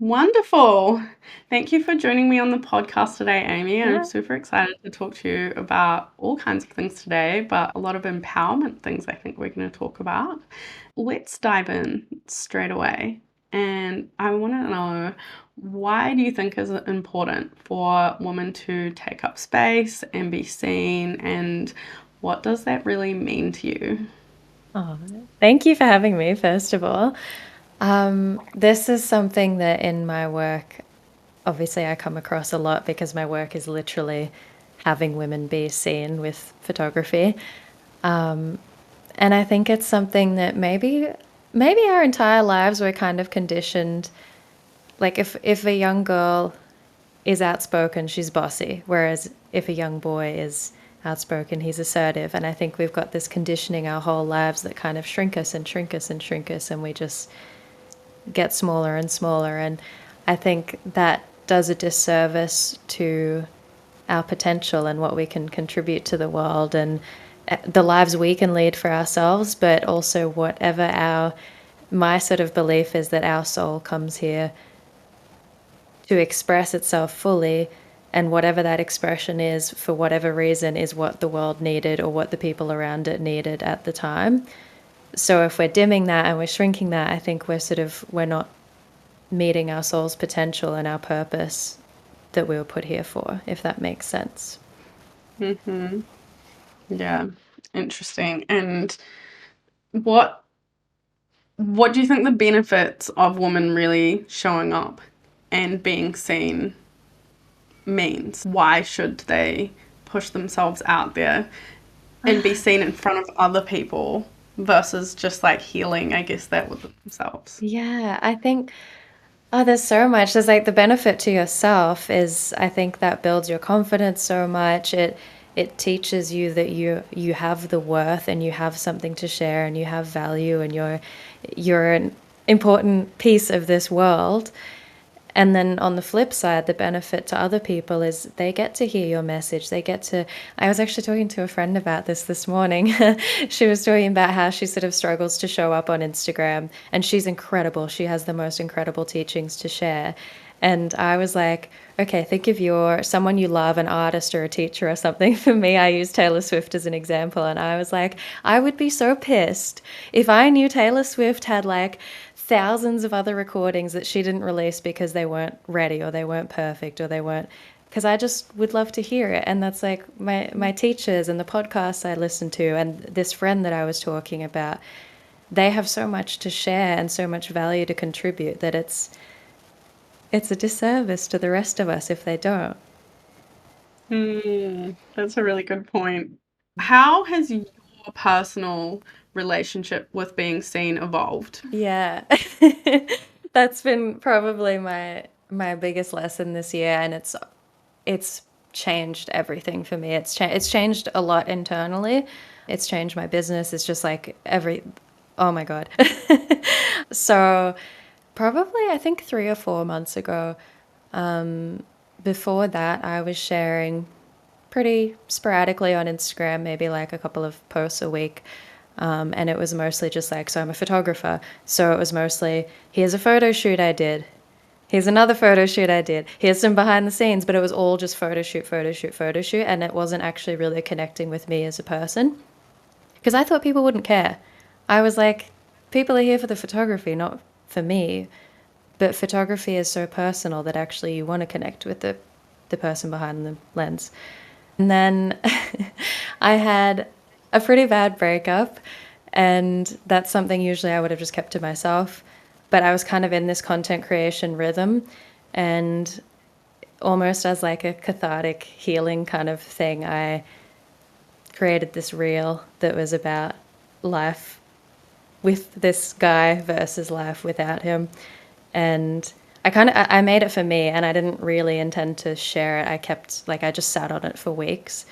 Wonderful. Thank you for joining me on the podcast today, Amy. I'm Yeah. super excited to talk to you about all kinds of things today, but a lot of empowerment things I think we're going to talk about. Let's dive in straight away. And I want to know, why do you think is it important for women to take up space and be seen, and what does that really mean to you? Oh, thank you for having me, first of all. This is something that in my work, obviously, I come across a lot because my work is literally having women be seen with photography. And I think it's something that maybe our entire lives we're kind of conditioned. Like if a young girl is outspoken, she's bossy. Whereas if a young boy is outspoken, he's assertive. And I think we've got this conditioning our whole lives that kind of shrink us and shrink us and shrink us, and we just get smaller and smaller. And I think that does a disservice to our potential and what we can contribute to the world and the lives we can lead for ourselves, but also whatever my sort of belief is that our soul comes here to express itself fully, and whatever that expression is, for whatever reason, is what the world needed or what the people around it needed at the time. So if we're dimming that and we're shrinking that, I think we're not meeting our soul's potential and our purpose that we were put here for, if that makes sense. Hmm. Yeah, interesting. And what What do you think the benefits of women really showing up and being seen means? Why should they push themselves out there and be seen in front of other people versus just like healing, I guess, that with themselves? Yeah, I think, oh, there's so much. There's like the benefit to yourself is I think that builds your confidence so much. It teaches you that you have the worth and you have something to share and you have value and you're an important piece of this world. And then on the flip side, the benefit to other people is they get to hear your message. They get to. I was actually talking to a friend about this morning. She was talking about how she sort of struggles to show up on Instagram, and she's incredible. She has the most incredible teachings to share. And I was like, okay, think of someone you love, an artist or a teacher or something. For me, I use Taylor Swift as an example. And I was like, I would be so pissed if I knew Taylor Swift had like thousands of other recordings that she didn't release because they weren't ready or they weren't perfect or they weren't, because I just would love to hear it. And that's like my teachers and the podcasts I listen to and this friend that I was talking about, they have so much to share and so much value to contribute that it's a disservice to the rest of us if they don't. That's a really good point. How has your personal relationship with being seen evolved? Yeah. That's been probably my biggest lesson this year, and it's changed everything for me. It's changed a lot internally. It's changed my business. It's just like oh my God. So probably I think 3 or 4 months ago, before that I was sharing pretty sporadically on Instagram, maybe like a couple of posts a week. And it was mostly just like, so I'm a photographer. So it was mostly, here's a photo shoot I did. Here's another photo shoot I did. Here's some behind the scenes, but it was all just photo shoot, photo shoot, photo shoot. And it wasn't actually really connecting with me as a person because I thought people wouldn't care. I was like, people are here for the photography, not for me. But photography is so personal that actually you want to connect with the person behind the lens. And then I had a pretty bad breakup, and that's something usually I would have just kept to myself. But I was kind of in this content creation rhythm, and almost as like a cathartic healing kind of thing, I created this reel that was about life with this guy versus life without him. And I made it for me, and I didn't really intend to share it. I just sat on it for weeks.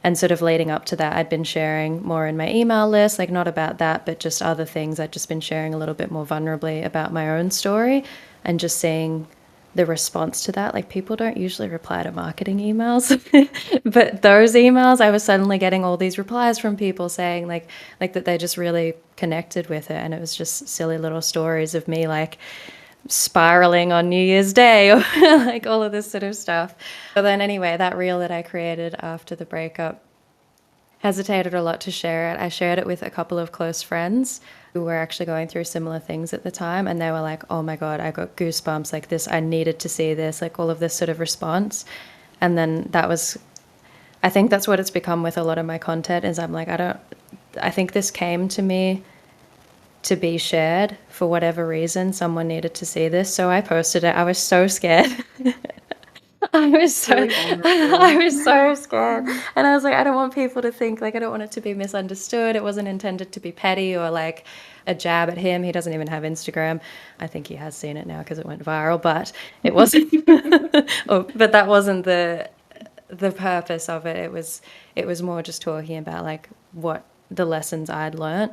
And sort of leading up to that, I'd been sharing more in my email list, like not about that, but just other things. I'd just been sharing a little bit more vulnerably about my own story and just seeing the response to that. Like people don't usually reply to marketing emails, but those emails, I was suddenly getting all these replies from people saying like that they just really connected with it. And it was just silly little stories of me like spiraling on New Year's Day or like all of this sort of stuff. But then anyway, that reel that I created after the breakup, hesitated a lot to share it. I shared it with a couple of close friends who were actually going through similar things at the time, and they were like, "Oh my god, I got goosebumps like this. I needed to see this." Like all of this sort of response. And then that was, I think that's what it's become with a lot of my content is I'm like, I think this came to me to be shared for whatever reason. Someone needed to see this, so I posted it. I was so scared. I was It's so really I vulnerable. was so scared. And I was like, I don't want people to think like I don't want it to be misunderstood. It wasn't intended to be petty or like a jab at him. He doesn't even have Instagram. I think he has seen it now because it went viral, but it wasn't but that wasn't the purpose of it. It was more just talking about like what the lessons I'd learnt.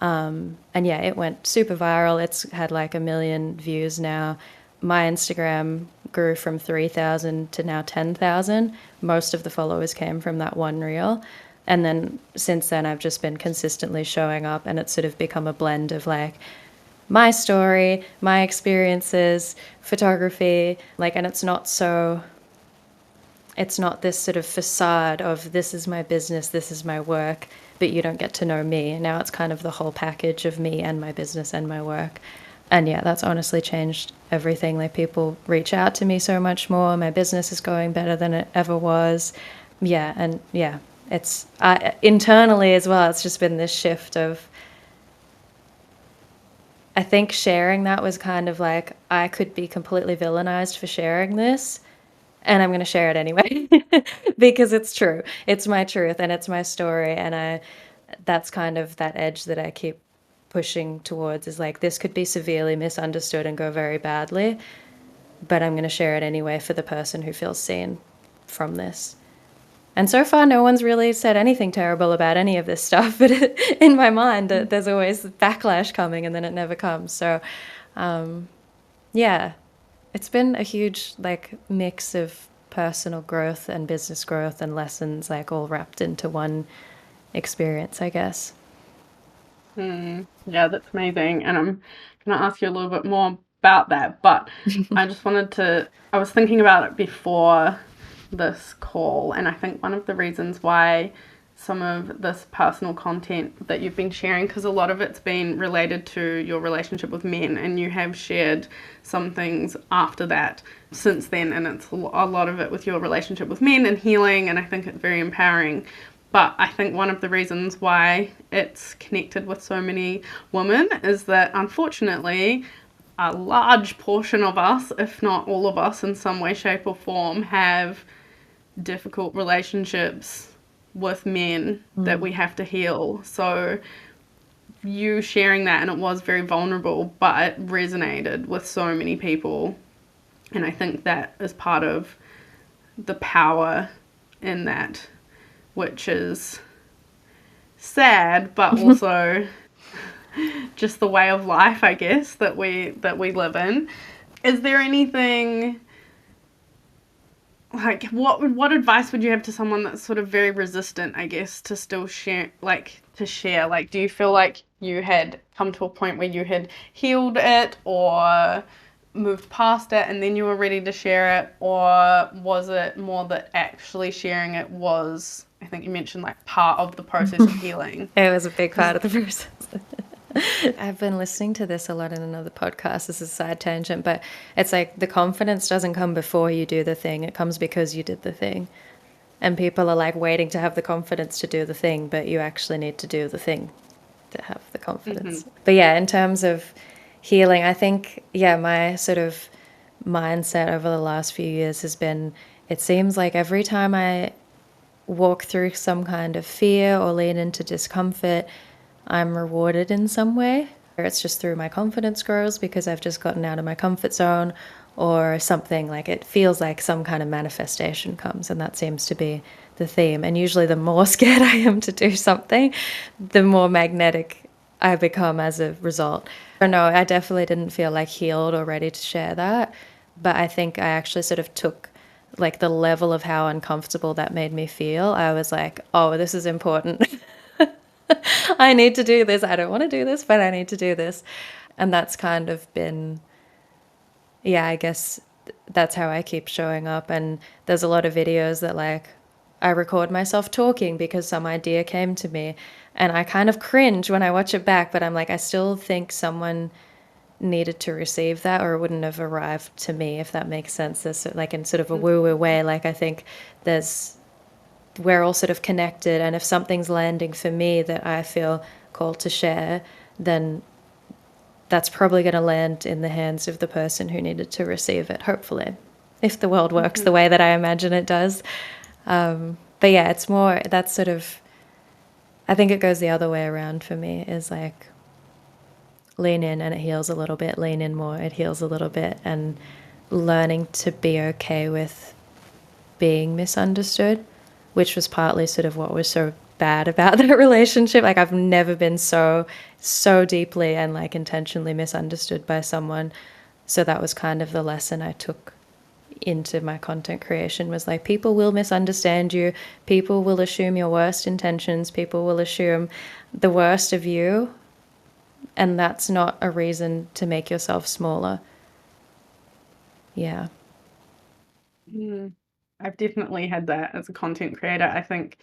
And yeah, it went super viral. It's had like 1 million views now. My Instagram grew from 3,000 to now 10,000. Most of the followers came from that one reel. And then since then, I've just been consistently showing up, and it's sort of become a blend of like my story, my experiences, photography, like, and it's not this sort of facade of this is my business, this is my work, but you don't get to know me. Now it's kind of the whole package of me and my business and my work. And yeah, that's honestly changed everything. Like people reach out to me so much more. My business is going better than it ever was. Yeah, and yeah, it's internally as well. It's just been this shift of I think sharing that was kind of like I could be completely villainized for sharing this, and I'm going to share it anyway because it's true. It's my truth and it's my story, and I that's kind of that edge that I keep pushing towards is like this could be severely misunderstood and go very badly, but I'm going to share it anyway for the person who feels seen from this. And so far, no one's really said anything terrible about any of this stuff. But in my mind, there's always backlash coming, and then it never comes. So, yeah, it's been a huge like mix of personal growth and business growth and lessons, like all wrapped into one experience, I guess. Yeah, that's amazing. And I'm going to ask you a little bit more about that. But I was thinking about it before this call. And I think one of the reasons why some of this personal content that you've been sharing, because a lot of it's been related to your relationship with men, and you have shared some things after that since then. And it's a lot of it with your relationship with men and healing. And I think it's very empowering. But I think one of the reasons why it's connected with so many women is that unfortunately, a large portion of us, if not all of us in some way, shape, or form, have difficult relationships with men that we have to heal. So you sharing that, and it was very vulnerable, but it resonated with so many people. And I think that is part of the power in that, which is sad, but also just the way of life, I guess, that we live in. Is there anything like what advice would you have to someone that's sort of very resistant, I guess, to still share, like to share? Like, do you feel like you had come to a point where you had healed it or moved past it and then you were ready to share it, or was it more that actually sharing it was, I think you mentioned, like part of the process of healing? It was a big part Because of the process. I've been listening to this a lot in another podcast. This is a side tangent, but it's like the confidence doesn't come before you do the thing. It comes because you did the thing. And people are like waiting to have the confidence to do the thing, but you actually need to do the thing to have the confidence. But yeah, in terms of healing, I think, yeah, my sort of mindset over the last few years has been it seems like every time I walk through some kind of fear or lean into discomfort, I'm rewarded in some way. Or it's just through my confidence grows because I've just gotten out of my comfort zone, or something like it feels like some kind of manifestation comes, and that seems to be the theme. And usually, the more scared I am to do something, the more magnetic I become as a result. I don't know, I definitely didn't feel like healed or ready to share that, but I think I actually sort of took like the level of how uncomfortable that made me feel. I was like, oh, this is important. I need to do this. I don't want to do this, but I need to do this. And that's kind of been yeah, I guess that's how I keep showing up. And there's a lot of videos that like I record myself talking because some idea came to me. And I kind of cringe when I watch it back, but I'm like, I still think someone needed to receive that or it wouldn't have arrived to me, if that makes sense. There's like in sort of a woo woo way, like I think there's, we're all sort of connected. And if something's landing for me that I feel called to share, then that's probably going to land in the hands of the person who needed to receive it, hopefully, if the world works the Mhm. way that I imagine it does. But yeah, it's more that's sort of, I think it goes the other way around for me is like lean in and it heals a little bit, lean in more, it heals a little bit, and learning to be okay with being misunderstood, which was partly sort of what was so bad about that relationship. Like I've never been so deeply and like intentionally misunderstood by someone. So that was kind of the lesson I took into my content creation was like people will misunderstand you, people will assume your worst intentions, people will assume the worst of you, and that's not a reason to make yourself smaller. Yeah. Mm. I've definitely had that as a content creator. I think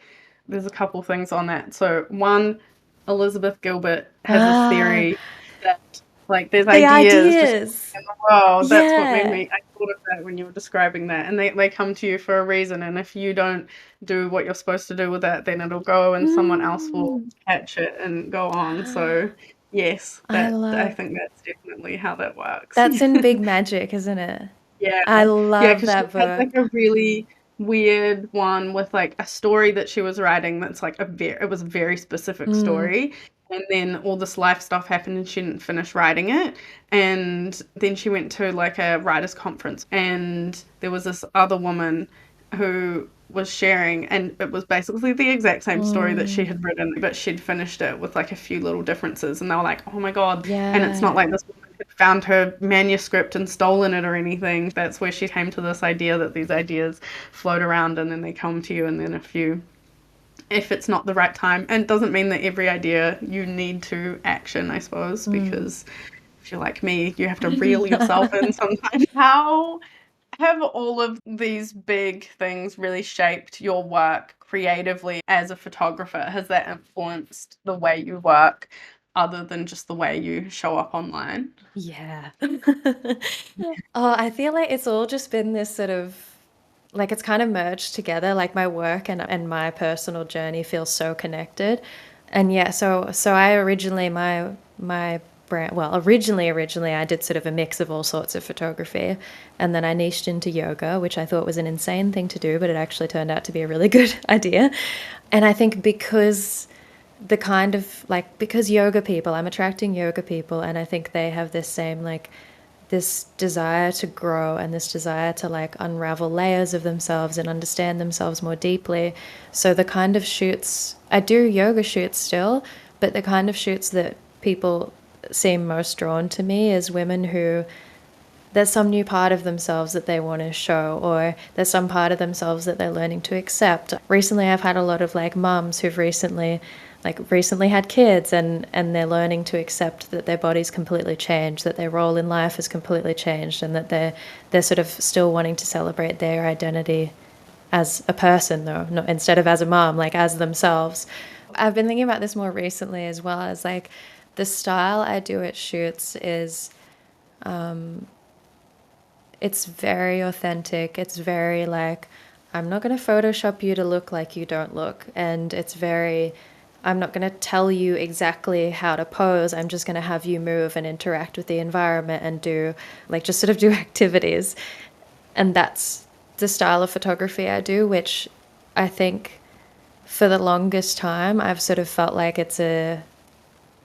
there's a couple things on that. So one, Elizabeth Gilbert has this Ah, theory that like there's the ideas just ideas. in the world. That's what made Yeah. me I thought of that when you were describing that. And they come to you for a reason. And if you don't do what you're supposed to do with it, then it'll go and someone else will Mm. catch it and go on. So yes, I that I love think that's definitely how that works. that's in Big Magic, isn't it? Yeah. I Yeah, love because she that had, like, book. a really weird one with, like, a story that she was writing that's, like, a very it was a very specific Mm. story, and then all this life stuff happened and she didn't finish writing it, and then she went to, like, a writers' conference, and there was this other woman who was sharing, and it was basically the exact same story that she Mm. had written, but she'd finished it with, like, a few little differences, and they were like, "Oh my god," and it's not Yeah. like this woman had found her manuscript and stolen it or anything. That's where she came to this idea that these ideas float around and then they come to you, and then if it's not the right time, and it doesn't mean that every idea you need to action, I suppose, Mm. because if you're like me, you have to reel yourself in sometimes. How have all of these big things really shaped your work creatively as a photographer? Has that influenced the way you work other than just the way you show up online? Yeah. Oh, I feel like it's all just been this sort of like it's kind of merged together. Like my work and my personal journey feels so connected. And yeah, so I originally my brand well, originally I did sort of a mix of all sorts of photography. And then I niched into yoga, which I thought was an insane thing to do, but it actually turned out to be a really good idea. And I think because the kind of like because yoga people, I'm attracting yoga people, and I think they have this same like this desire to grow and this desire to like unravel layers of themselves and understand themselves more deeply. So the kind of shoots, I do yoga shoots still, but the kind of shoots that people seem most drawn to me is women who there's some new part of themselves that they want to show, or there's some part of themselves that they're learning to accept. Recently I've had a lot of like mums who've recently had kids, and they're learning to accept that their body's completely changed, that their role in life has completely changed, and that they're sort of still wanting to celebrate their identity as a person, though, not instead of as a mom, like as themselves. I've been thinking about this more recently as well, as like the style I do at shoots is it's very authentic. It's very like, I'm not going to Photoshop you to look like you don't look. And it's very, I'm not going to tell you exactly how to pose. I'm just going to have you move and interact with the environment and do, like, just sort of do activities. And that's the style of photography I do, which I think for the longest time I've sort of felt like it's a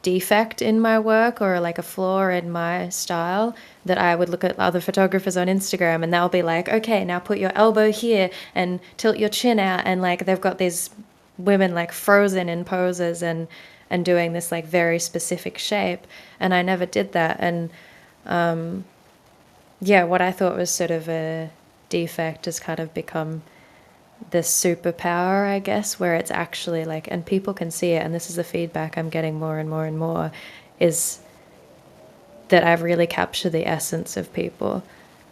defect in my work or like a flaw in my style that I would look at other photographers on Instagram and they'll be like, okay, now put your elbow here and tilt your chin out. And like they've got these women like frozen in poses and doing this like very specific shape. And I never did that. And yeah, what I thought was sort of a defect has kind of become this superpower, I guess, where it's actually like, and people can see it, and this is the feedback I'm getting more and more, is that I've really captured the essence of people.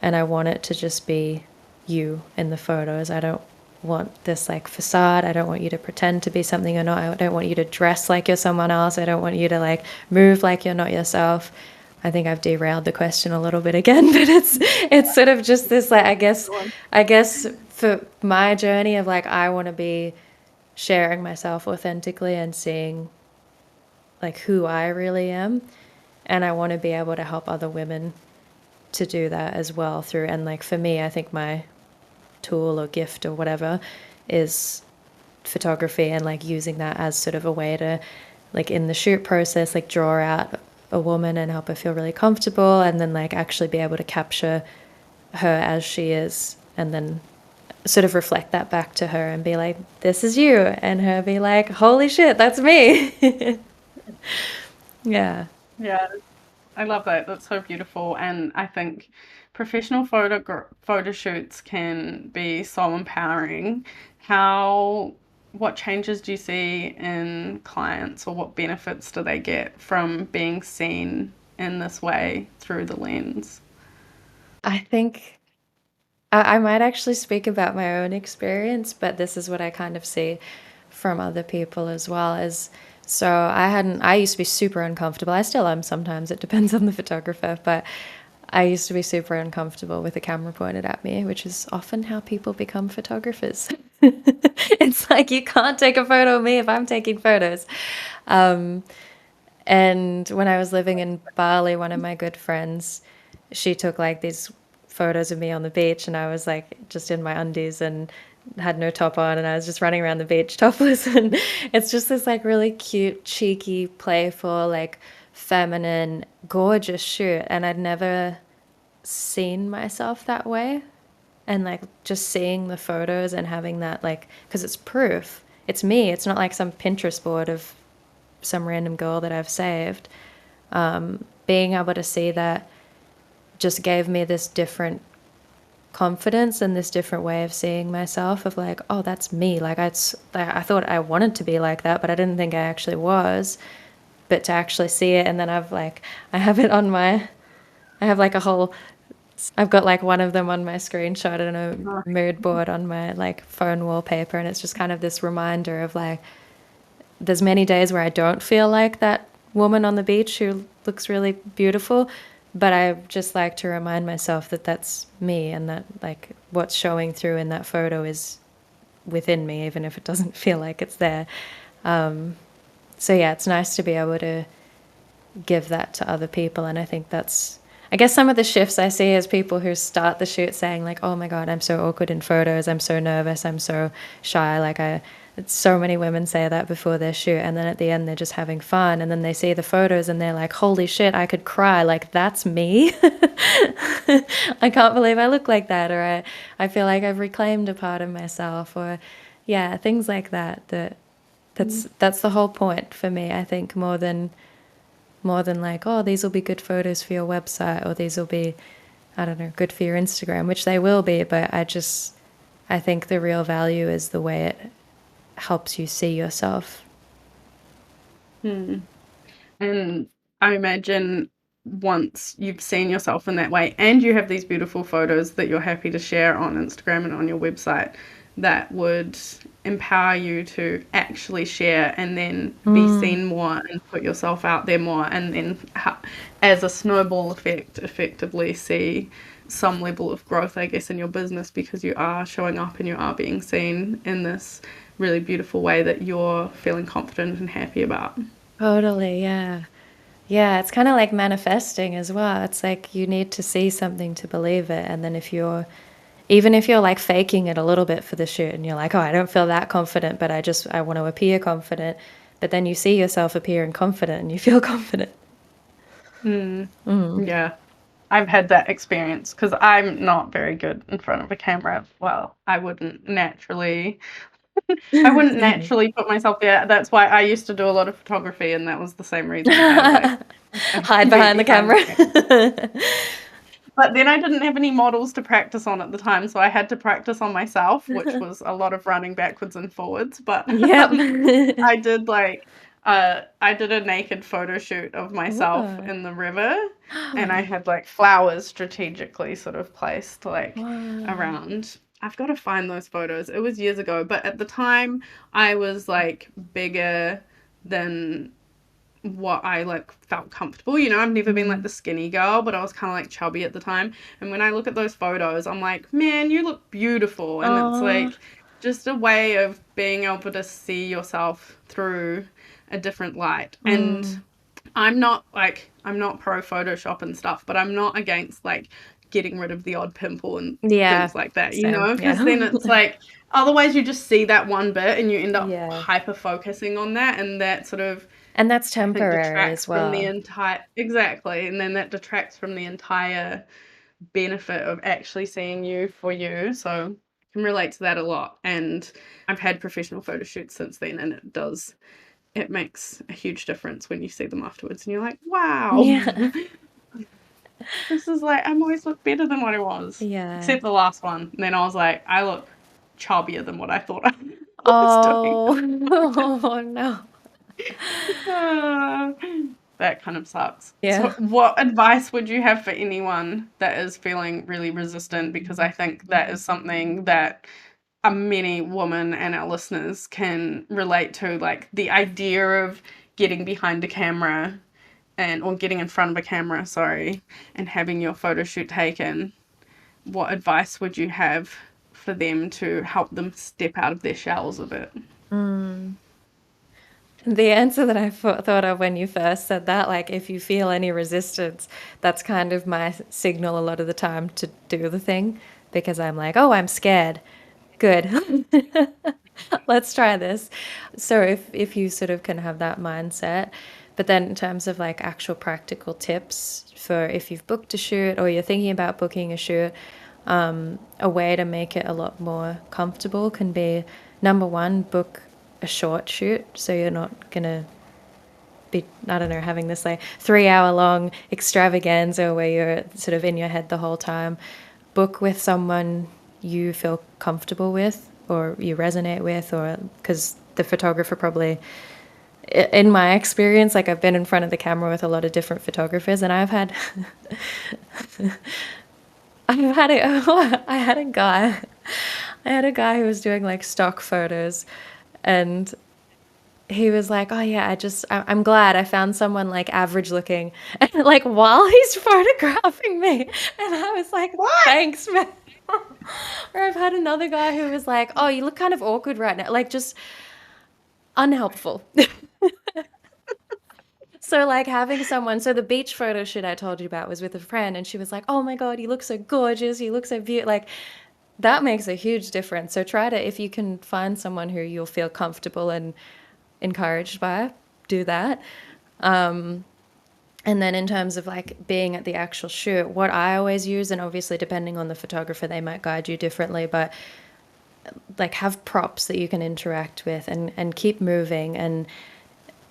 and I want it to just be you in the photos. I don't want this like facade. I don't want you to pretend to be something you're not. I don't want you to dress like you're someone else. I don't want you to like move like you're not yourself. I think I've derailed the question a little bit again, but it's sort of just this like I guess for my journey of like I want to be sharing myself authentically and seeing like who I really am, and I want to be able to help other women to do that as well through, and like for me I think my tool or gift or whatever is photography, and like using that as sort of a way to like in the shoot process like draw out a woman and help her feel really comfortable, and then like actually be able to capture her as she is, and then sort of reflect that back to her and be like, this is you, and her be like, holy shit, that's me. Yeah. Yeah, I love that. That's so beautiful. And I think professional photo shoots can be so empowering. What changes do you see in clients, or what benefits do they get from being seen in this way through the lens? I think I might actually speak about my own experience, but this is what I kind of see from other people as well. Is so I used to be super uncomfortable. I still am sometimes. It depends on the photographer, but I used to be super uncomfortable with a camera pointed at me, which is often how people become photographers. It's like you can't take a photo of me if I'm taking photos. Um, and when I was living in Bali, one of my good friends, she took like these photos of me on the beach, and I was like just in my undies and had no top on, and I was just running around the beach topless. And it's just this like really cute, cheeky, playful, like feminine, gorgeous shoot. And I'd never seen myself that way. And like just seeing the photos and having that, like, because it's proof, it's me. It's not like some Pinterest board of some random girl that I've saved. Being able to see that just gave me this different confidence and this different way of seeing myself of like, oh, that's me. Like I thought I wanted to be like that, but I didn't think I actually was. But to actually see it, and then I have it on my, I have like a whole, I've got like one of them on my screenshot and a mood board on my like phone wallpaper, and it's just kind of this reminder of like, there's many days where I don't feel like that woman on the beach who looks really beautiful, but I just like to remind myself that that's me, and that like what's showing through in that photo is within me, even if it doesn't feel like it's there. So yeah, it's nice to be able to give that to other people. And I think that's, I guess some of the shifts I see is people who start the shoot saying like, oh my God, I'm so awkward in photos. I'm so nervous. I'm so shy. So many women say that before their shoot. And then at the end, they're just having fun. And then they see the photos and they're like, holy shit, I could cry. Like, that's me. I can't believe I look like that. Or I feel like I've reclaimed a part of myself, or yeah, things like that, that's the whole point for me, I think, more than like, oh, these will be good photos for your website, or these will be, I don't know, good for your Instagram, which they will be. But I think the real value is the way it helps you see yourself. Hmm. And I imagine once you've seen yourself in that way and you have these beautiful photos that you're happy to share on Instagram and on your website, that would empower you to actually share and then be Mm, seen more and put yourself out there more, and then as a snowball effect, effectively see some level of growth, I guess, in your business, because you are showing up and you are being seen in this really beautiful way that you're feeling confident and happy about. totally, yeah. Yeah, it's kind of like manifesting as well. It's like you need to see something to believe it. And then even if you're like faking it a little bit for the shoot and you're like, oh, I don't feel that confident, but I want to appear confident. But then you see yourself appearing confident and you feel confident. Mm. Mm. Yeah, I've had that experience because I'm not very good in front of a camera. Well, I wouldn't naturally put myself there. That's why I used to do a lot of photography, and that was the same reason why I Hide be behind the behind the camera. camera. But then I didn't have any models to practice on at the time, so I had to practice on myself, which was a lot of running backwards and forwards. But Yep. I did like I did a naked photo shoot of myself Whoa. in the river, and I had like flowers strategically sort of placed like Wow. around. I've got to find those photos. It was years ago, but at the time I was like bigger than what I like felt comfortable. You know, I've never been like Mm. the skinny girl, but I was kind of like chubby at the time. And when I look at those photos, I'm like, man, you look beautiful. And it's Oh. like just a way of being able to see yourself through a different light. And Mm. I'm not pro Photoshop and stuff, but I'm not against like getting rid of the odd pimple and Yeah. things like that, you Same. know, because Yeah. then it's like otherwise you just see that one bit and you end up Yeah. hyper focusing on that, and that sort of And that's I think temporary detracts as from the well. entire exactly, and then that detracts from the entire benefit of actually seeing you for you. So I can relate to that a lot. And I've had professional photo shoots since then, and it makes a huge difference when you see them afterwards and you're like, wow, Yeah. this is like I'm always look better than what I was. Yeah. Except the last one. And then I was like, I look chubbier than what I thought I was doing. Oh. Oh no. Uh, that kind of sucks. Yeah. So, what advice would you have for anyone that is feeling really resistant? Because I think that is something that many women and our listeners can relate to, like the idea of getting behind a camera and or getting in front of a camera, sorry, and having your photo shoot taken. What advice would you have for them to help them step out of their shells a bit? Mm. The answer that I thought of when you first said that, like if you feel any resistance, that's kind of my signal a lot of the time to do the thing because I'm like, oh, I'm scared. Good. Let's try this. So if you sort of can have that mindset, but then in terms of like actual practical tips for if you've booked a shoot or you're thinking about booking a shoot, a way to make it a lot more comfortable can be number one, book a short shoot. So you're not gonna be, I don't know, having this like 3 hour long extravaganza where you're sort of in your head the whole time. Book with someone you feel comfortable with or you resonate with, or because the photographer probably, in my experience, like I've been in front of the camera with a lot of different photographers and I've had I've had it. I had a guy. I had a guy who was doing like stock photos, and he was like, "Oh yeah, I'm glad I found someone like average looking," and like while he's photographing me, and I was like, What? "Thanks, man." Or I've had another guy who was like, "Oh, you look kind of awkward right now," like just unhelpful. So like having someone, so the beach photo shoot I told you about was with a friend, and she was like, "Oh my God, you look so gorgeous. You look so beautiful." Like that makes a huge difference. So try to, if you can find someone who you'll feel comfortable and encouraged by, do that. And then in terms of like being at the actual shoot, what I always use, and obviously depending on the photographer, they might guide you differently, but like have props that you can interact with and keep moving, and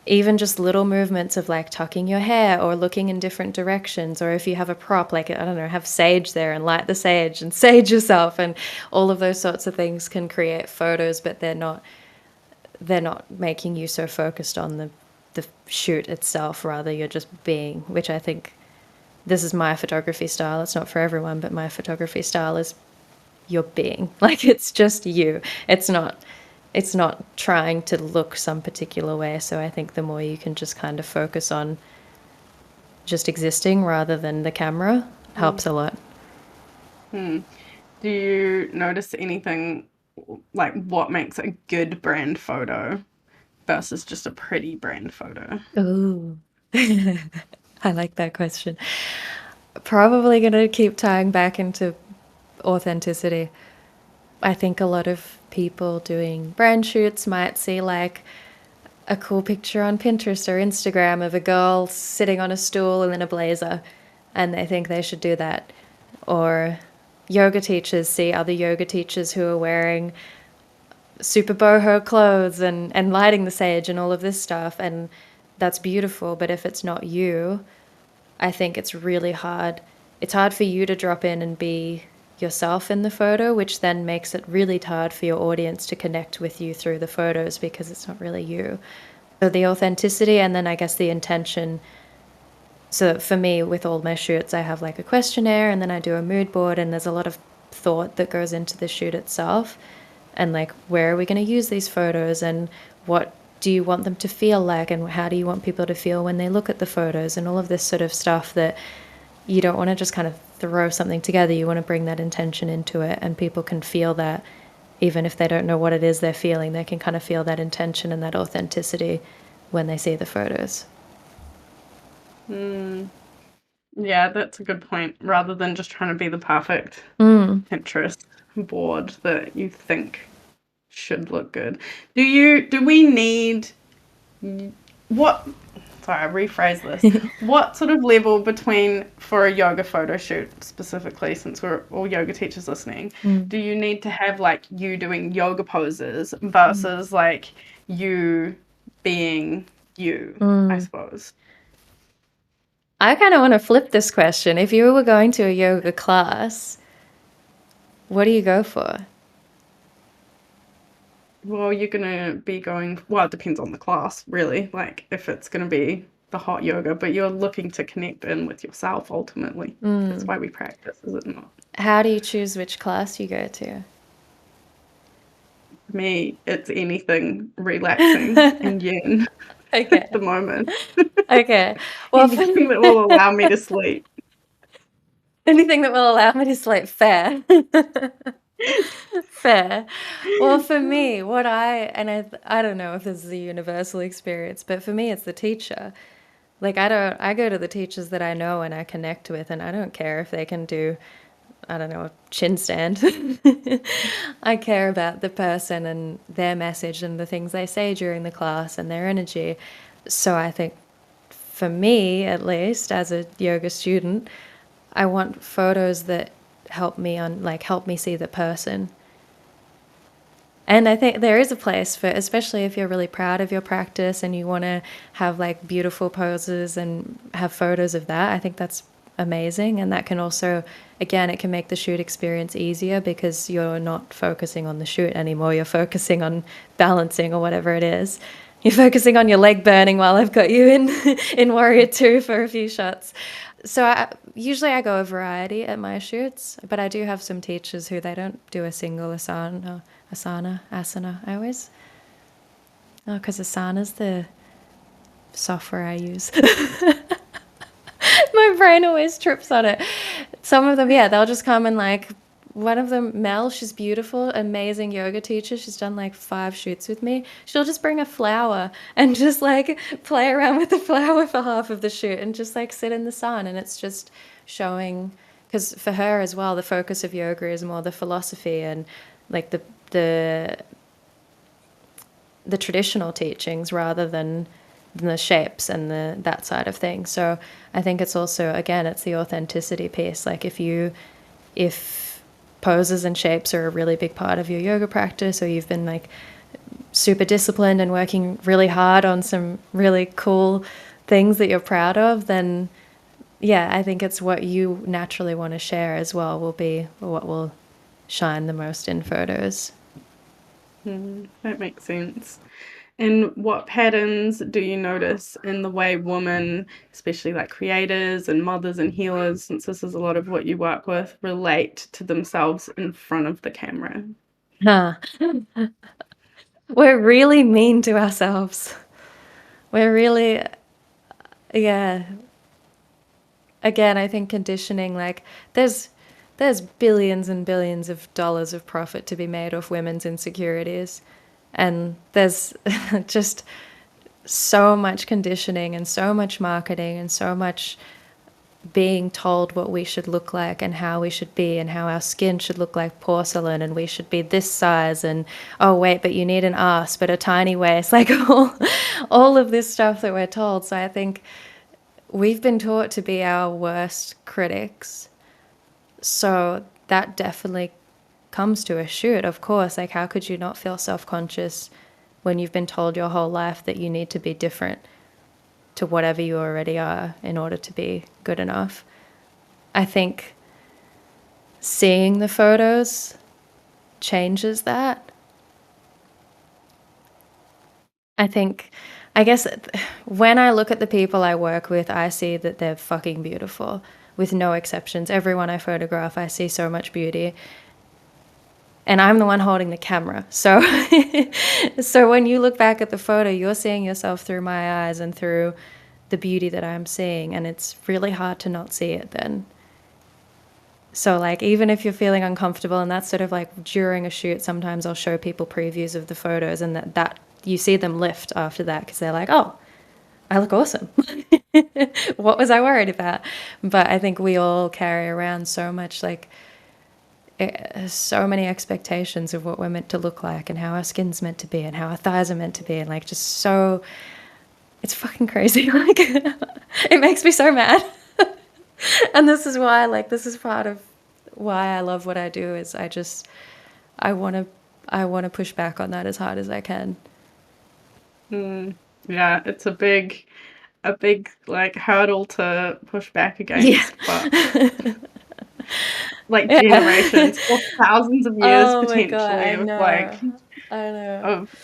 even just little movements of like tucking your hair or looking in different directions, or if you have a prop like, I don't know, have sage there and light the sage and sage yourself, and all of those sorts of things can create photos, but they're not making you so focused on the shoot itself, rather you're just being, which I think this is my photography style. It's not for everyone, but my photography style is you're being. Like it's just you. It's not trying to look some particular way. So I think the more you can just kind of focus on just existing rather than the camera helps a lot. Hmm. Do you notice anything like what makes a good brand photo versus just a pretty brand photo? Ooh. I like that question. Probably going to keep tying back into authenticity. I think a lot of people doing brand shoots might see like a cool picture on Pinterest or Instagram of a girl sitting on a stool and in a blazer, and they think they should do that. Or yoga teachers see other yoga teachers who are wearing super boho clothes and lighting the sage and all of this stuff, and that's beautiful. But if it's not you, I think it's really hard. It's hard for you to drop in and be yourself in the photo, which then makes it really hard for your audience to connect with you through the photos because it's not really you. So the authenticity, and then I guess the intention. So for me, with all my shoots, I have like a questionnaire and then I do a mood board, and there's a lot of thought that goes into the shoot itself. And like, where are we going to use these photos, and what do you want them to feel like, and how do you want people to feel when they look at the photos, and all of this sort of stuff that you don't want to just kind of throw something together. You want to bring that intention into it, and people can feel that even if they don't know what it is they're feeling, they can kind of feel that intention and that authenticity when they see the photos. Mm, yeah, that's a good point. Rather than just trying to be the perfect Mm. Pinterest board that you think should look good. Do we need what sorry, I rephrase this. What sort of level between for a yoga photo shoot specifically, since we're all yoga teachers listening, Mm. do you need to have like you doing yoga poses Mm. versus like you being you, I Mm. suppose? I kind of want to flip this question. If you were going to a yoga class, what do you go for? Well, you're gonna be going, well, it depends on the class, really, like if it's gonna be the hot yoga, but you're looking to connect in with yourself ultimately. That's Mm. why we practice, is it not? How do you choose which class you go to? For me, it's anything relaxing and yin at Okay. the moment. Okay. Well, for Anything that will allow me to sleep. anything that will allow me to sleep, fair. Fair. Well, for me, I don't know if this is a universal experience, but for me, it's the teacher. Like, I go to the teachers that I know and I connect with, and I don't care if they can do, I don't know, a chin stand. I care about the person and their message and the things they say during the class and their energy. So I think for me, at least, as a yoga student, I want photos that help me see the person. And I think there is a place for, especially if you're really proud of your practice and you want to have like beautiful poses and have photos of that. I think that's amazing. And that can also, again, it can make the shoot experience easier because you're not focusing on the shoot anymore. You're focusing on balancing or whatever it is. You're focusing on your leg burning while I've got you in in Warrior 2 for a few shots. So usually I go a variety at my shoots, but I do have some teachers who they don't do a single asana. I always, oh, because asana's the software I use. My brain always trips on it. Some of them, yeah, they'll just come and like, one of them, Mel, she's beautiful, amazing yoga teacher. She's done like 5 shoots with me. She'll just bring a flower and just like play around with the flower for half of the shoot and just like sit in the sun. And it's just showing, because for her as well, the focus of yoga is more the philosophy and like the the traditional teachings rather than the shapes and that side of things. So I think it's also, again, it's the authenticity piece. Like if poses and shapes are a really big part of your yoga practice, or you've been like super disciplined and working really hard on some really cool things that you're proud of, then yeah, I think it's what you naturally want to share as well will be what will shine the most in photos. That makes sense. And what patterns do you notice in the way women, especially like creators and mothers and healers, since this is a lot of what you work with, relate to themselves in front of the camera? Huh. We're really mean to ourselves. We're really, yeah. Again, I think conditioning, like, there's there's billions and billions of dollars of profit to be made off women's insecurities. And there's just so much conditioning and so much marketing and so much being told what we should look like and how we should be and how our skin should look like porcelain and we should be this size and oh wait, but you need an ass but a tiny waist, like all of this stuff that we're told. So I think we've been taught to be our worst critics. So that definitely comes to a shoot, of course. Like, how could you not feel self conscious when you've been told your whole life that you need to be different to whatever you already are in order to be good enough? I think seeing the photos changes that. I think I guess when I look at the people I work with, I see that they're fucking beautiful, with no exceptions. Everyone I photograph, I see so much beauty. And I'm the one holding the camera. So so when you look back at the photo, you're seeing yourself through my eyes and through the beauty that I'm seeing, and it's really hard to not see it then. So like even if you're feeling uncomfortable, and that's sort of like during a shoot, sometimes I'll show people previews of the photos, and that you see them lift after that because they're like, "Oh, I look awesome." What was I worried about? But I think we all carry around so much like so many expectations of what we're meant to look like and how our skin's meant to be and how our thighs are meant to be, and like just so it's fucking crazy. Like it makes me so mad. And this is why like this is part of why I love what I do is I want to I want to push back on that as hard as I can. Mm, yeah, it's a big like hurdle to push back Yeah. against, but like Yeah. generations or thousands of years Oh my God, potentially I know. I know. of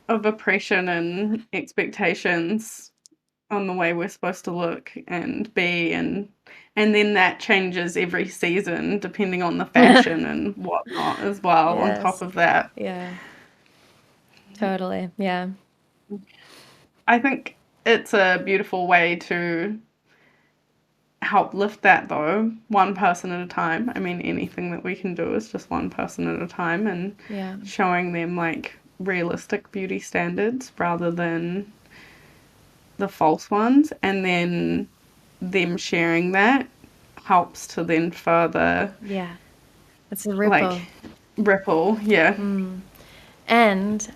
of oppression and expectations on the way we're supposed to look and be, and then that changes every season depending on the fashion and whatnot as well on top Yes. of that. Yeah. Totally. Yeah. I think it's a beautiful way to help lift that though, one person at a time. I mean, anything that we can do is just one person at a time and Yeah. showing them like realistic beauty standards rather than the false ones. And then them sharing that helps to then further Yeah. It's a like ripple. ripple. Yeah. And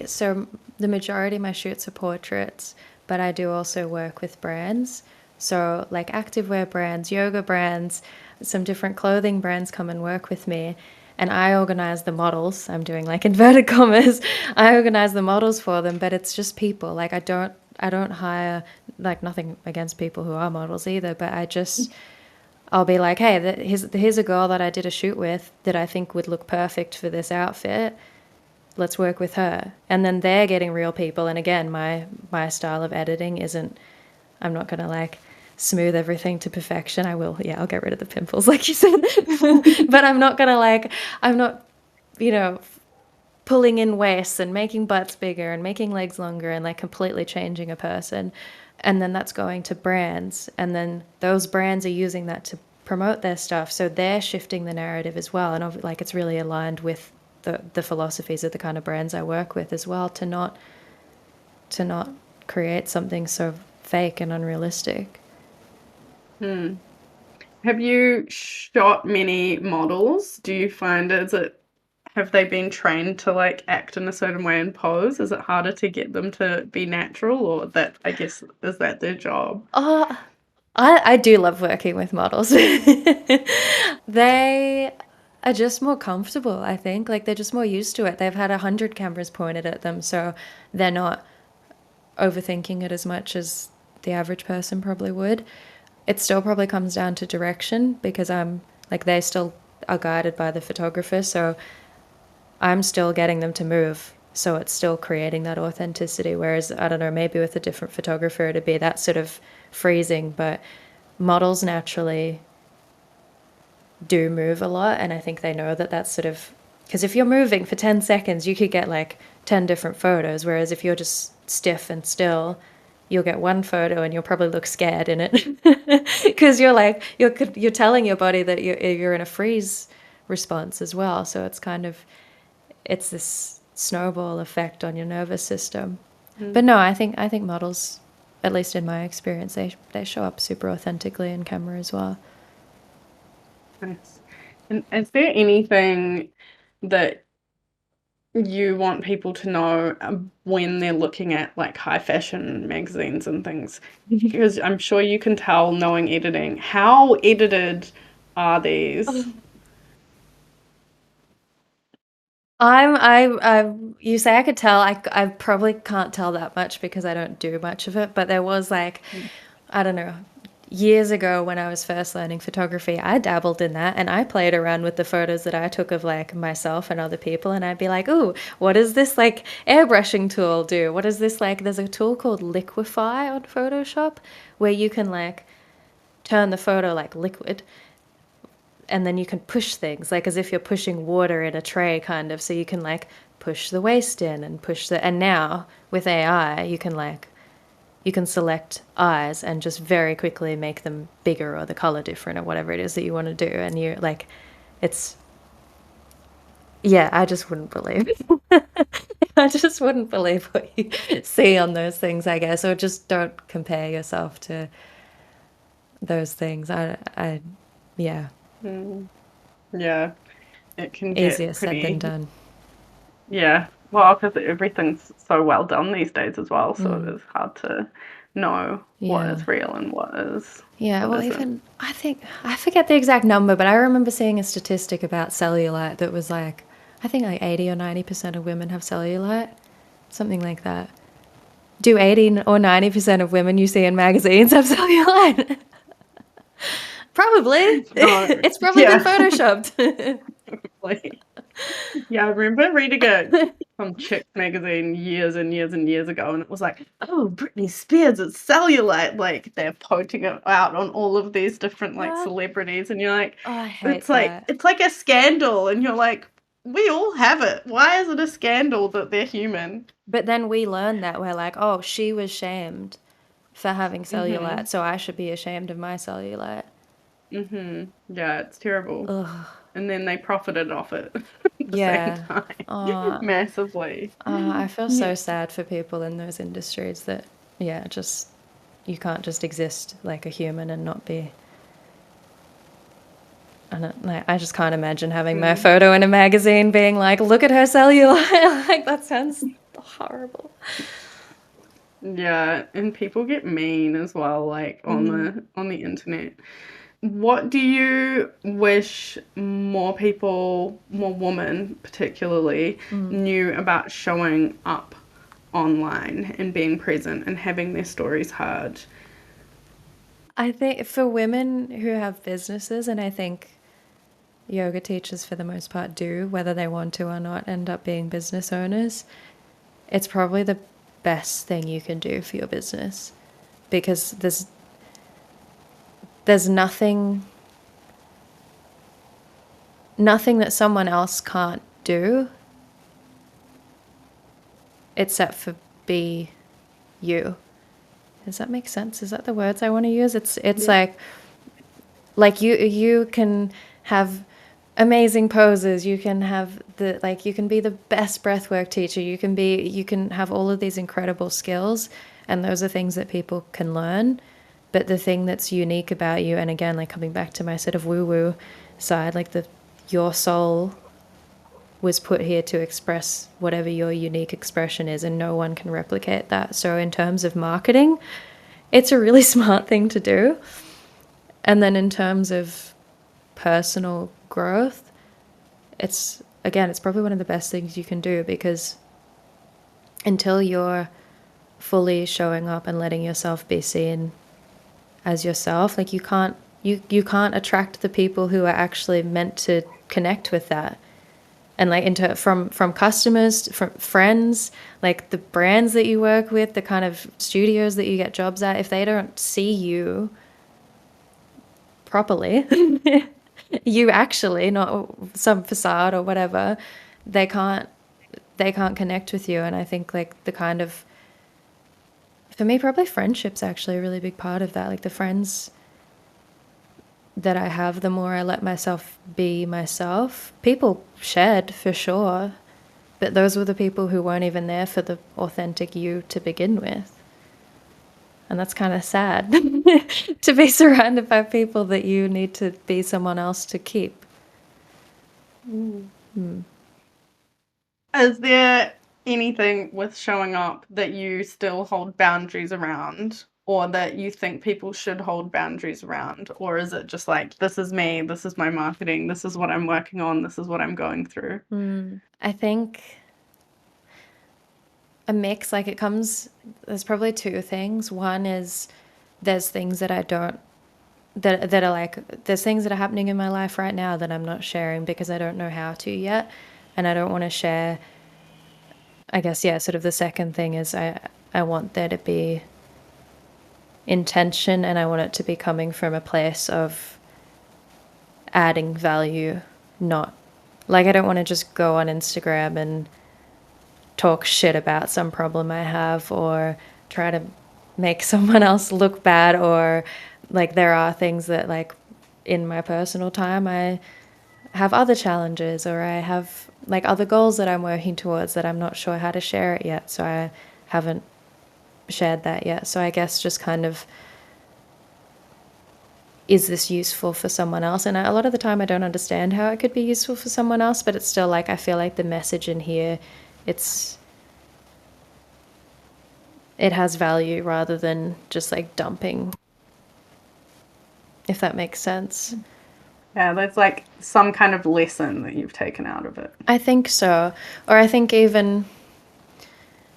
so the majority of my shoots are portraits, but I do also work with brands. So, like activewear brands, yoga brands, some different clothing brands come and work with me. And I organize the models. I'm doing like inverted commas. I organize the models for them, but it's just people. Like I don't hire like nothing against people who are models either, but I'll be like, hey, here's a girl that I did a shoot with that I think would look perfect for this outfit. Let's work with her. And then they're getting real people. And again, my style of editing isn't, I'm not going to like smooth everything to perfection. I will, yeah, I'll get rid of the pimples like you said. But I'm not going to like, I'm not, you know, pulling in waists and making butts bigger and making legs longer and like completely changing a person. And then that's going to brands. And then those brands are using that to promote their stuff. So they're shifting the narrative as well. And like it's really aligned with the philosophies of the kind of brands I work with as well to not create something so fake and unrealistic. Hmm. Have you shot many models? Do you find is it have they been trained to like act in a certain way and pose? Is it harder to get them to be natural or that I guess is that their job? Oh, I do love working with models. They are just more comfortable, I think. Like they're just more used to it. They've had 100 cameras pointed at them, so they're not overthinking it as much as the average person probably would. It still probably comes down to direction because I'm like they still are guided by the photographer, so I'm still getting them to move. So it's still creating that authenticity. Whereas, I don't know, maybe with a different photographer, it'd be that sort of freezing. But models naturally do move a lot. And I think they know that that's sort of because if you're moving for 10 seconds, you could get like 10 different photos. Whereas if you're just stiff and still, you'll get one photo and you'll probably look scared in it because you're like, you're telling your body that you're in a freeze response as well. So it's kind of, it's this snowball effect on your nervous system. But no, I think models, at least in my experience, they show up super authentically in camera as well. Nice. And is there anything that you want people to know when they're looking at like high fashion magazines and things? Because I'm sure you can tell knowing editing. How edited are these? You say I could tell. I probably can't tell that much because I don't do much of it. But there was like, I don't know, years ago when I was first learning photography, I dabbled in that and I played around with the photos that I took of like myself and other people. And I'd be like, "Ooh, what does this like airbrushing tool do? What is this like?" There's a tool called Liquify on Photoshop where you can like turn the photo like liquid and then you can push things like as if you're pushing water in a tray kind of. So you can like push the waste in and push the, and now with AI, you can like you can select eyes and just very quickly make them bigger or the color different or whatever it is that you want to do. And you like, it's, yeah, I just wouldn't believe. I just wouldn't believe what you see on those things, I guess, or just don't compare yourself to those things. Yeah, Mm, yeah, it can get easier said than pretty, done. yeah. Well, because everything's so well done these days as well, so it Mm, is hard to know what yeah. is real and Yeah, what well, isn't. even I think I forget the exact number, but I remember seeing a statistic about cellulite that was like, I think like 80 or 90% of women have cellulite, something like that. Do 80 or 90% of women you see in magazines have cellulite? Probably. No, It's probably been yeah, photoshopped. like, yeah. I remember reading a some chick magazine years and years and years ago, and it was like, oh, Britney Spears is cellulite. Like they're pointing it out on all of these different like What? celebrities, and you're like, Oh, I hate that. it's like a scandal, and you're like, we all have it. Why is it a scandal that they're human? But then we learn that we're like, oh, she was shamed for having cellulite, Mhm. so I should be ashamed of my cellulite. Mhm. Yeah, it's terrible. Ugh. And then they profited off it at the same Yeah. time Oh, massively. I feel Yeah. so sad for people in those industries that, yeah, just you can't just exist like a human and not be. And like, I just can't imagine having my Mm. photo in a magazine being like, look at her cellulite. Like, that sounds horrible. Yeah, and people get mean as well, like Mm, on the internet. What do you wish more people, more women particularly, mm. knew about showing up online and being present and having their stories heard? I think for women who have businesses, and I think yoga teachers for the most part do, whether they want to or not, end up being business owners, it's probably the best thing you can do for your business because there's nothing that someone else can't do except for be you. Does that make sense? Is that the words I want to use? It's Yeah. like you can have amazing poses, you can have the like you can be the best breathwork teacher, you can have all of these incredible skills and those are things that people can learn. But the thing that's unique about you, and again, like coming back to my sort of woo woo side, like the your soul was put here to express whatever your unique expression is, and no one can replicate that. So, in terms of marketing, it's a really smart thing to do. And then, in terms of personal growth, it's again, it's probably one of the best things you can do because until you're fully showing up and letting yourself be seen as yourself, like you can't attract the people who are actually meant to connect with that and like into from customers, from friends, like the brands that you work with, the kind of studios that you get jobs at, if they don't see you properly, you actually, not some facade or whatever, they can't they can't connect with you. And I think like the kind of for me probably friendship's actually a really big part of that. Like the friends that I have, the more I let myself be myself. People shed for sure, but those were the people who weren't even there for the authentic you to begin with. And that's kind of sad to be surrounded by people that you need to be someone else to keep. Mm. Hmm. Is there anything with showing up that you still hold boundaries around, or that you think people should hold boundaries around? Or is it just like, this is me, this is my marketing, this is what I'm working on, this is what I'm going through? I think a mix, like it comes, there's probably two things. One is there's things that I don't that are like there's things that are happening in my life right now that I'm not sharing because I don't know how to yet, and I don't want to share. I guess yeah, sort of the second thing is I want there to be intention, and I want it to be coming from a place of adding value, not like I don't want to just go on Instagram and talk shit about some problem I have or try to make someone else look bad, or like there are things that like in my personal time I have other challenges, or I have like other goals that I'm working towards that I'm not sure how to share it yet, so I haven't shared that yet. So I guess just kind of, is this useful for someone else? And a lot of the time I don't understand how it could be useful for someone else, but it's still like I feel like the message in here, it's it has value rather than just like dumping, if that makes sense. Yeah, there's like some kind of lesson that you've taken out of it. I think so. Or I think even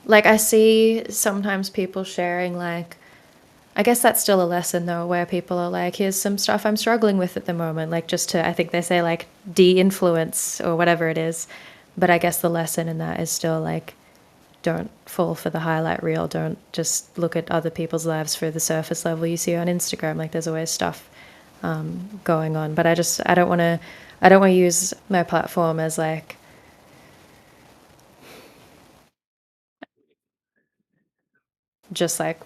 like I see sometimes people sharing like, I guess that's still a lesson though, where people are like, here's some stuff I'm struggling with at the moment, like just to, I think they say like de-influence or whatever it is. But I guess the lesson in that is still like, don't fall for the highlight reel. Don't just look at other people's lives for the surface level you see on Instagram. Like there's always stuff going on. But I don't want to use my platform as like, just like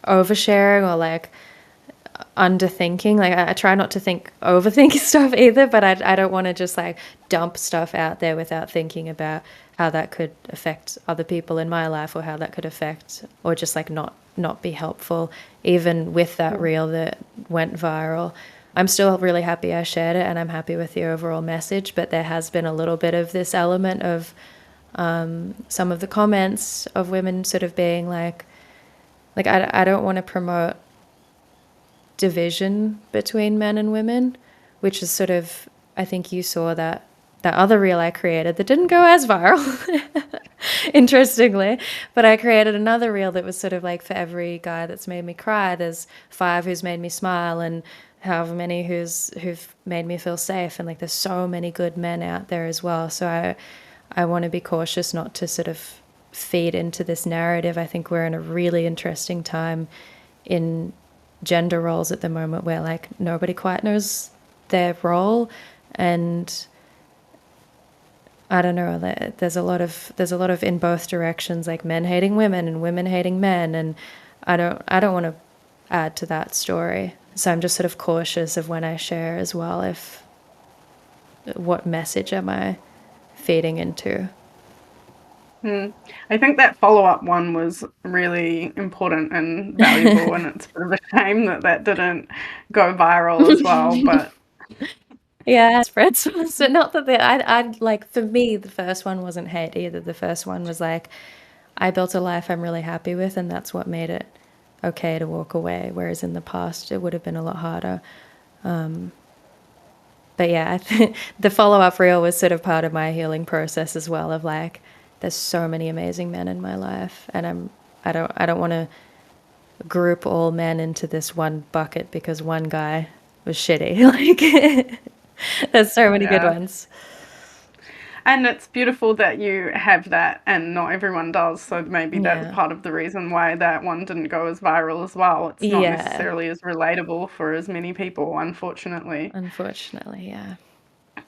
oversharing or like underthinking. Like I try not to overthink stuff either, but I don't want to just like dump stuff out there without thinking about how that could affect other people in my life, or how that could affect, or just like not be helpful. Even with that reel that went viral, I'm still really happy I shared it, and I'm happy with the overall message, but there has been a little bit of this element of some of the comments of women sort of being like I don't want to promote division between men and women, which is sort of, I think you saw that other reel I created that didn't go as viral, interestingly. But I created another reel that was sort of like, for every guy that's made me cry, there's five who's made me smile, and however many who've made me feel safe. And like there's so many good men out there as well. So I want to be cautious not to sort of feed into this narrative. I think we're in a really interesting time in gender roles at the moment where like nobody quite knows their role, and I don't know, there's a lot of in both directions, like men hating women and women hating men, and I don't want to add to that story. So I'm just sort of cautious of when I share as well, if what message am I feeding into. Hmm. I think that follow-up one was really important and valuable, and it's sort of a shame that that didn't go viral as well. But Yeah, spreads. So not that I like, for me, the first one wasn't hate either. The first one was like, I built a life I'm really happy with, and that's what made it okay to walk away. Whereas in the past, it would have been a lot harder. But yeah, I think the follow up reel was sort of part of my healing process as well. Of like, there's so many amazing men in my life, and I don't want to group all men into this one bucket because one guy was shitty. Like, there's so many good yeah, ones. and it's beautiful that you have that, and not everyone does. So maybe that's Yeah. part of the reason why that one didn't go as viral as well. It's not Yeah. necessarily as relatable for as many people, unfortunately. Unfortunately, yeah.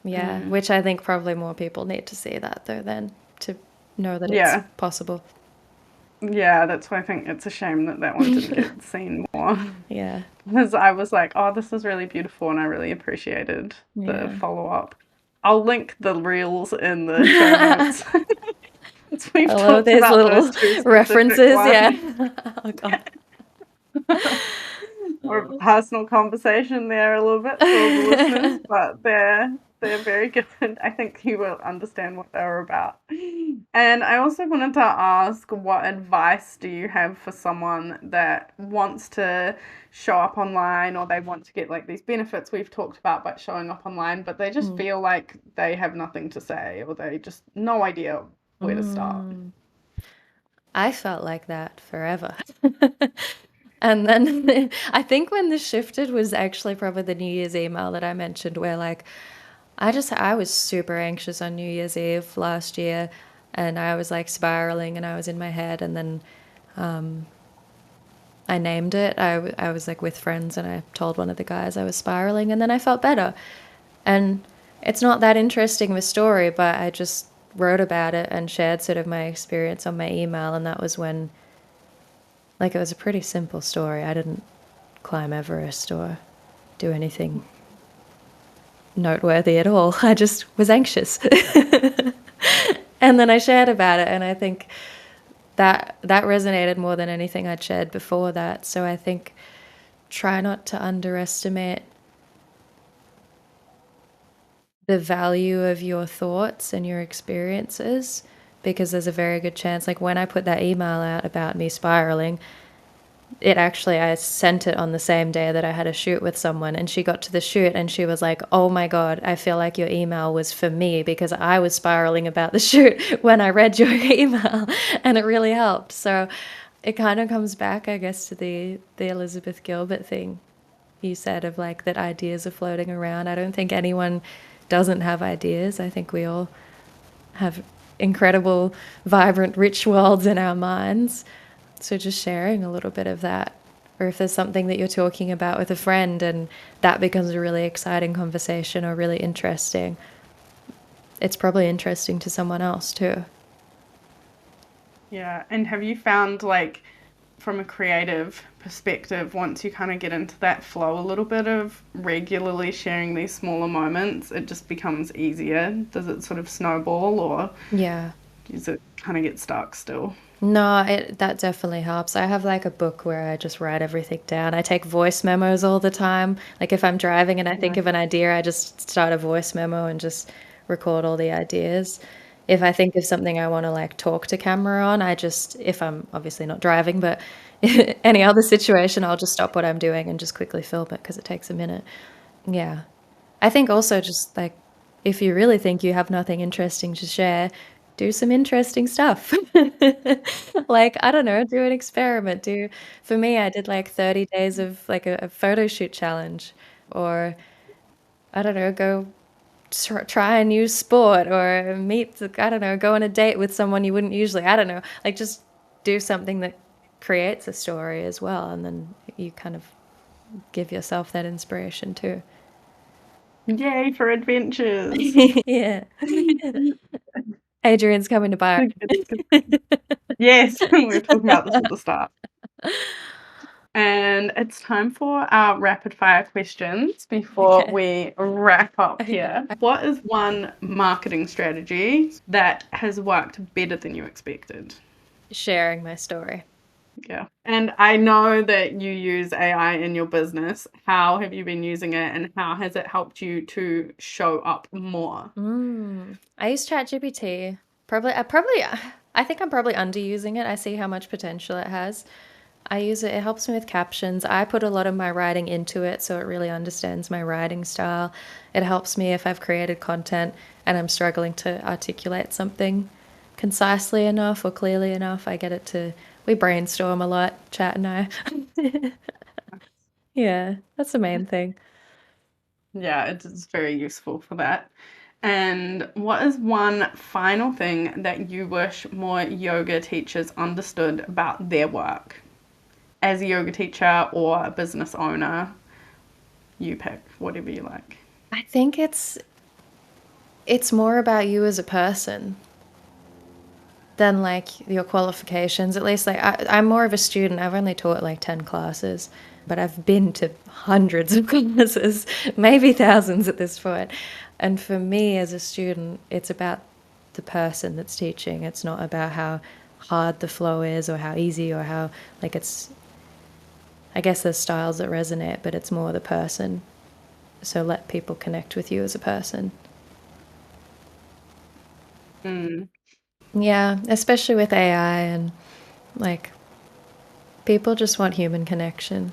Yeah, Mm. which I think probably more people need to see that though, then to know that it's Yeah, possible. yeah, that's why I think it's a shame that that one didn't get seen more. Yeah. Because I was like, oh, this is really beautiful, and I really appreciated the Yeah. follow up. I'll link the reels in the show notes. Since we've I love talked these about little those two specific references. Yeah. ones. Oh God. More of a personal conversation there a little bit for the listeners, but they're very good. I think you will understand what they're about. And I also wanted to ask, what advice do you have for someone that wants to show up online, or they want to get like these benefits we've talked about but showing up online, but they just Mm. feel like they have nothing to say, or they just no idea where to start? Mm. I felt like that forever. And then I think when this shifted was actually probably the New Year's email that I mentioned, where like I was super anxious on New Year's Eve last year, and I was like spiraling, and I was in my head, and then I named it. I was like with friends, and I told one of the guys I was spiraling, and then I felt better. And it's not that interesting of a story, but I just wrote about it and shared sort of my experience on my email, and that was when, like, it was a pretty simple story. I didn't climb Everest or do anything noteworthy at all. I just was anxious. And then I shared about it, and I think that resonated more than anything I'd shared before that. So I think try not to underestimate the value of your thoughts and your experiences, because there's a very good chance, like when I put that email out about me spiraling, it actually, I sent it on the same day that I had a shoot with someone, and she got to the shoot and she was like, "Oh my God, I feel like your email was for me because I was spiraling about the shoot when I read your email." And it really helped. So it kind of comes back, I guess, to the Elizabeth Gilbert thing you said of like that ideas are floating around. I don't think anyone doesn't have ideas. I think we all have incredible, vibrant, rich worlds in our minds. So just sharing a little bit of that. Or if there's something that you're talking about with a friend and that becomes a really exciting conversation or really interesting, it's probably interesting to someone else too. Yeah. And have you found, like, from a creative perspective, once you kind of get into that flow a little bit of regularly sharing these smaller moments, it just becomes easier? Does it sort of snowball, or Yeah. does it kind of get stuck still? No, that definitely helps. I have like a book where I just write everything down. I take voice memos all the time. Like if I'm driving and I think Nice. of an idea, I just start a voice memo and just record all the ideas. If I think of something I want to like talk to camera on, I just, if I'm obviously not driving, but any other situation, I'll just stop what I'm doing and just quickly film it because it takes a minute. Yeah. I think also just like if you really think you have nothing interesting to share, do some interesting stuff. Like, I don't know, do an experiment. Do For me, I did like 30 days of like a photo shoot challenge, or I don't know, go try a new sport or meet, I don't know, go on a date with someone you wouldn't usually. I don't know, like just do something that creates a story as well, and then you kind of give yourself that inspiration too. Yay for adventures. Yeah. Adrian's coming to Byron. It's good. Yes, we were talking about this at the start. And it's time for our rapid fire questions before Okay. we wrap up Okay. here. What is one marketing strategy that has worked better than you expected? Sharing my story. Yeah. And I know that you use AI in your business. How have you been using it, and how has it helped you to show up more? I use ChatGPT. I think I'm probably underusing it. I see how much potential it has. I use it, it helps me with captions. I put a lot of my writing into it, so it really understands my writing style. It helps me if I've created content and I'm struggling to articulate something concisely enough or clearly enough. I get it to, we brainstorm a lot, Chat and I. Yeah, that's the main thing. Yeah, it's very useful for that. And what is one final thing that you wish more yoga teachers understood about their work? As a yoga teacher or a business owner, you pick whatever you like. I think it's more about you as a person than like your qualifications. At least like I'm more of a student. I've only taught like 10 classes, but I've been to hundreds of classes, maybe thousands at this point. And for me as a student, it's about the person that's teaching. It's not about how hard the flow is or how easy or how like it's, I guess there's styles that resonate, but it's more the person. So let people connect with you as a person. Mm, Yeah, especially with AI and like people just want human connection.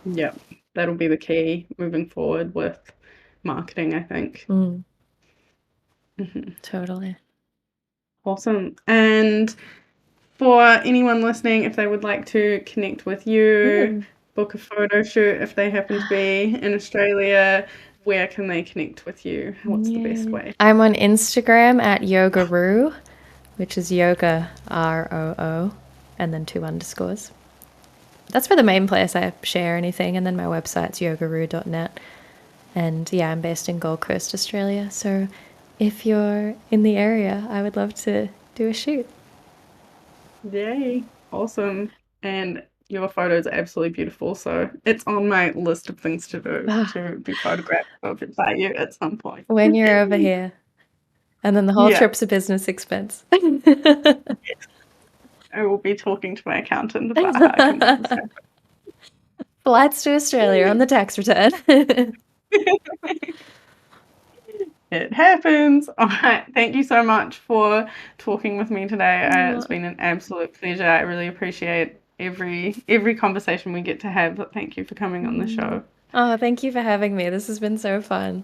yeah, that'll be the key moving forward with marketing, I think. Mm, Mhm. totally. Awesome. And for anyone listening, if they would like to connect with you, Mm. book a photo shoot if they happen to be in Australia, where can they connect with you? What's the best Yeah. way? I'm on Instagram at yogaroo, which is yoga ROO, and then two underscores. That's for the main place I share anything, and then my website's yogaroo.net. And yeah, I'm based in Gold Coast, Australia. So if you're in the area, I would love to do a shoot. Yay. Awesome. And your photo is absolutely beautiful. So it's on my list of things to do Ah, to be photographed of it by you at some point. when you're over here. And then the whole Yeah, trip's a business expense. I will be talking to my accountant about how I can make this Flights to Australia on the tax return. happen. It happens. All right. Thank you so much for talking with me today. It's been an absolute pleasure. I really appreciate every conversation we get to have. Thank you for coming on the show. Oh, thank you for having me. This has been so fun.